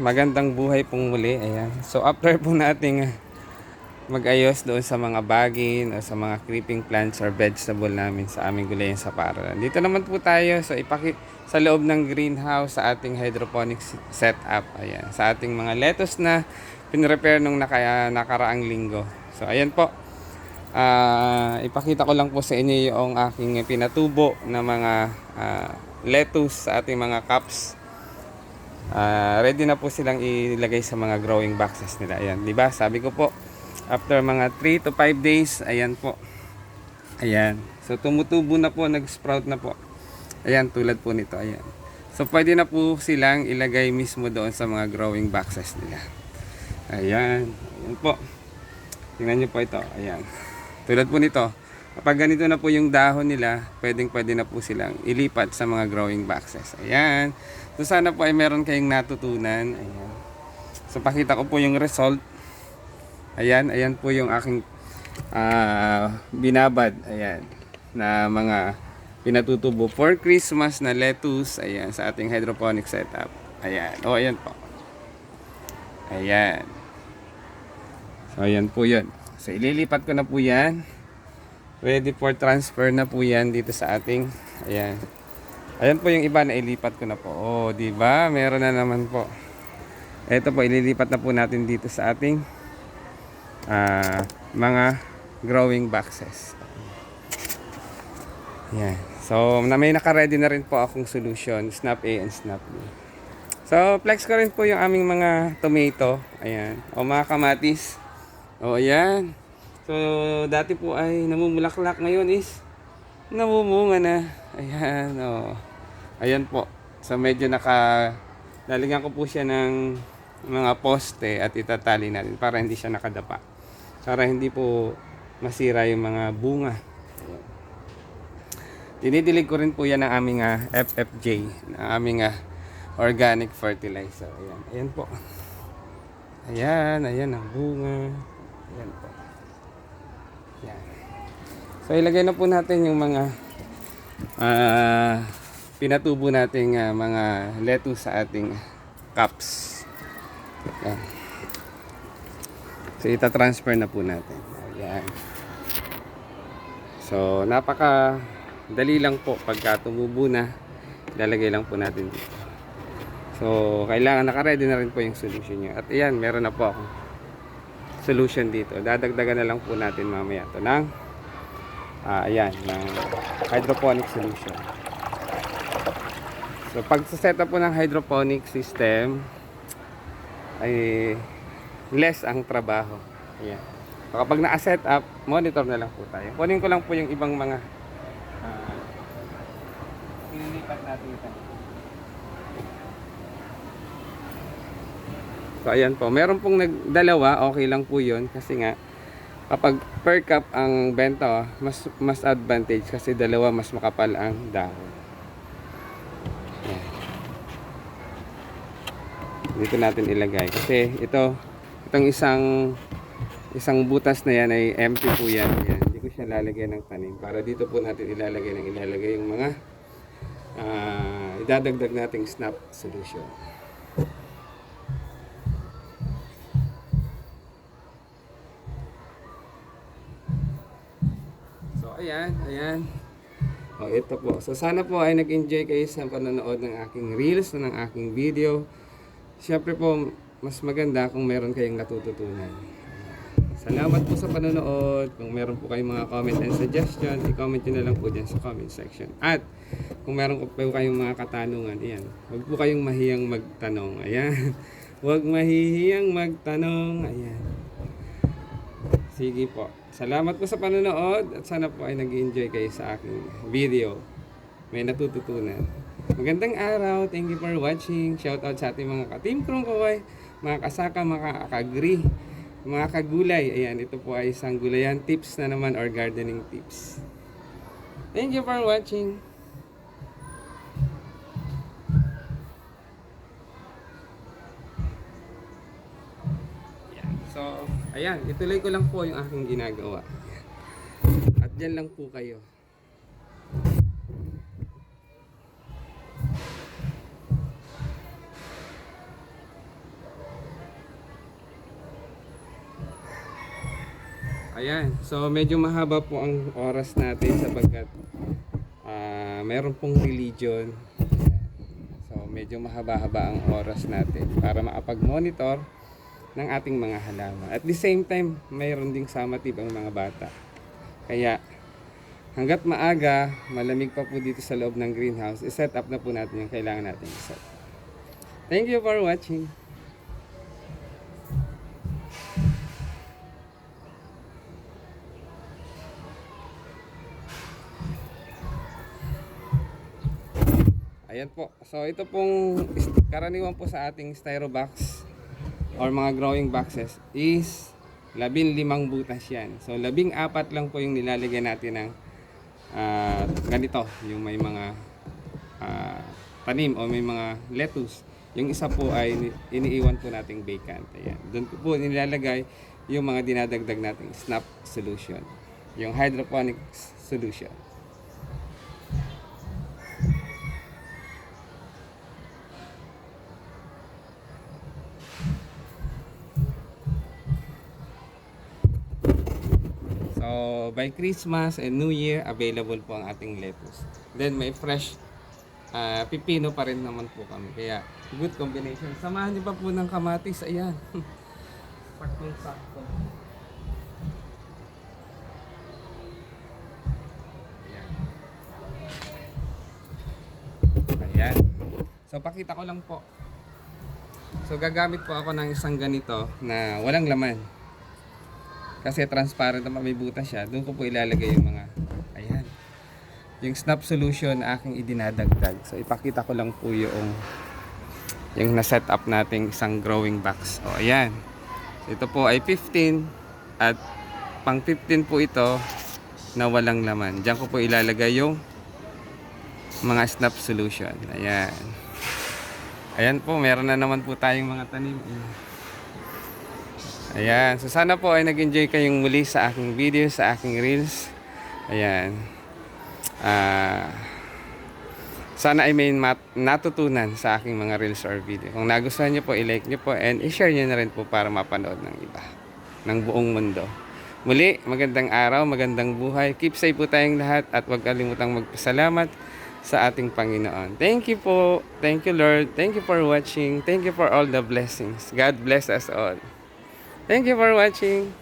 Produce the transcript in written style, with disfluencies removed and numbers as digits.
Magandang buhay pong muli. Ayan. So after po nating mag-ayos doon sa mga bagin o sa mga creeping plants or vegetable namin sa aming gulayan sa paralan. Dito naman po tayo sa sa loob ng greenhouse sa ating hydroponics setup. Ayan. Sa ating mga lettuce na pinrepair nung nakaraang linggo. So ayan po. Ipakita ko lang po sa inyo yung aking pinatubo na mga lettuce sa ating mga cups. Ready na po silang ilagay sa mga growing boxes nila. Ayan, 'di ba? Sabi ko po, after mga 3 to 5 days, ayan po. Ayan. So tumutubo na po, nag-sprout na po. Ayan, tulad po nito, ayan. So pwede na po silang ilagay mismo doon sa mga growing boxes nila. Ayan. Ayan po. Tingnan niyo po ito. Ayan. Tulad po nito. Kapag ganito na po yung dahon nila, pwede na po silang ilipat sa mga growing boxes. Ayan. So sana po ay meron kayong natutunan. Ayan. So pakita ko po yung result. Ayan, ayan po yung aking binabad. Ayan. Na mga pinatutubo for Christmas na lettuce. Ayan, sa ating hydroponic setup. Ayan. O, ayan po. Ayan. So ayan po yun. So ililipat ko na po yan. Ready for transfer na po yan dito sa ating, ayan. Ayan po yung iba na ilipat ko na po. Oh, di ba? Meron na naman po. Ito po, ililipat na po natin dito sa ating mga growing boxes. Ayan. So, may naka-ready na rin po akong solution, Snap A and Snap B. So, flex ko rin po yung aming mga tomato. Ayan. O mga kamatis. O, ayan. So, dati po ay namumulaklak, ngayon is namumunga na. Ayan, oh. Ayan po. So, medyo lalagyan ko po siya ng mga poste at itatali natin para hindi siya nakadapa. Para hindi po masira yung mga bunga. Ayan. Dinidilig ko rin po yan ng aming FFJ, ng aming organic fertilizer. Ayan, ayan po. Ayan, ayan ang bunga. Ayan po. Yan. So ilagay na po natin yung mga pinatubo nating mga lettuce sa ating cups. Yan. So ita-transfer na po natin. Ayan. So napaka dali lang po pagka tumubo na, ilalagay lang po natin dito. So kailangan naka-ready na rin po yung solution niyo. At ayan, meron na po ako solution dito. Dadagdagan na lang po natin mamaya ito ng ayan, ng hydroponic solution. So pag set up po ng hydroponic system ay less ang trabaho. Ayan. So kapag na-set up, monitor na lang po tayo. Kunin ko lang po yung ibang mga ililipat natin ito. So ayan po, meron pong nagdalawa, okay lang po yun kasi nga kapag per cup ang benta, mas advantage kasi dalawa mas makapal ang dahon. Ayan. Dito natin ilagay kasi itong isang butas na yan ay empty po yan. Ayan. Hindi ko siya lalagyan ng tanim para dito po natin ilalagay yung mga idadagdag nating snap solution. Ayan, ayan. O, ito po. So, sana po ay nag-enjoy kayo sa panonood ng aking reels o ng aking video. Siyempre po, mas maganda kung meron kayong natututunan. Salamat po sa panonood. Kung meron po kayong mga comment and suggestion, i-comment nyo na lang po dyan sa comment section. At kung meron po kayong mga katanungan, ayan, huwag po kayong mahiyang magtanong. Ayan. Huwag mahihiyang magtanong. Ayan. Sige po. Salamat po sa panonood at sana po ay nag-enjoy kayo sa aking video. May natututunan. Magandang araw. Thank you for watching. Shout out sa ating mga ka-team Krong Kaway, mga kasaka, mga kagri, mga kagulay. Ayan, ito po ay isang gulayan tips na naman or gardening tips. Thank you for watching. So, ayan, ituloy ko lang po yung aking ginagawa. At dyan lang po kayo. Ayan. So, medyo mahaba po ang oras natin sapagkat meron pong religion. So, medyo mahaba-haba ang oras natin para makapag-monitor ng ating mga halaman. At the same time, mayroon ding summative ang mga bata. Kaya, hanggat maaga, malamig pa po dito sa loob ng greenhouse, i-set up na po natin yung kailangan natin i-set. Thank you for watching. Ayan po. So ito pong karaniwan po sa ating styro box or mga growing boxes is 15 butas yan. So 14 lang po yung nilalagyan natin ng ganito, yung may mga tanim o may mga lettuce. Yung isa po ay iniiwan po nating vacant. Ayan. Doon po nilalagay yung mga dinadagdag nating snap solution. Yung hydroponics solution. So, by Christmas and New Year, available po ang ating lettuce. Then, may fresh pipino pa rin naman po kami. Kaya, good combination. Samahan niyo pa po ng kamatis. Ayan. Saktong-sakto. Ayan. So, pakita ko lang po. So, gagamit po ako ng isang ganito na walang laman. Kasi transparent naman, may butas siya. Doon ko po ilalagay yung mga, ayan, yung snap solution na aking idinadagdag. So ipakita ko lang po yung na-set up nating isang growing box. O ayan. Ito po ay 15 at pang 15 po ito na walang laman. Diyan ko po ilalagay yung mga snap solution. Ayan. Ayan po, meron na naman po tayong mga tanim. Ayan. So sana po ay nag-enjoy kayong muli sa aking video, sa aking reels. Ayan. Sana ay may natutunan sa aking mga reels or video. Kung nagustuhan nyo po, i-like nyo po and i-share nyo na rin po para mapanood ng iba, ng buong mundo. Muli, magandang araw, magandang buhay. Keep safe po tayong lahat at huwag kalimutang magpasalamat sa ating Panginoon. Thank you po. Thank you, Lord. Thank you for watching. Thank you for all the blessings. God bless us all. Thank you for watching.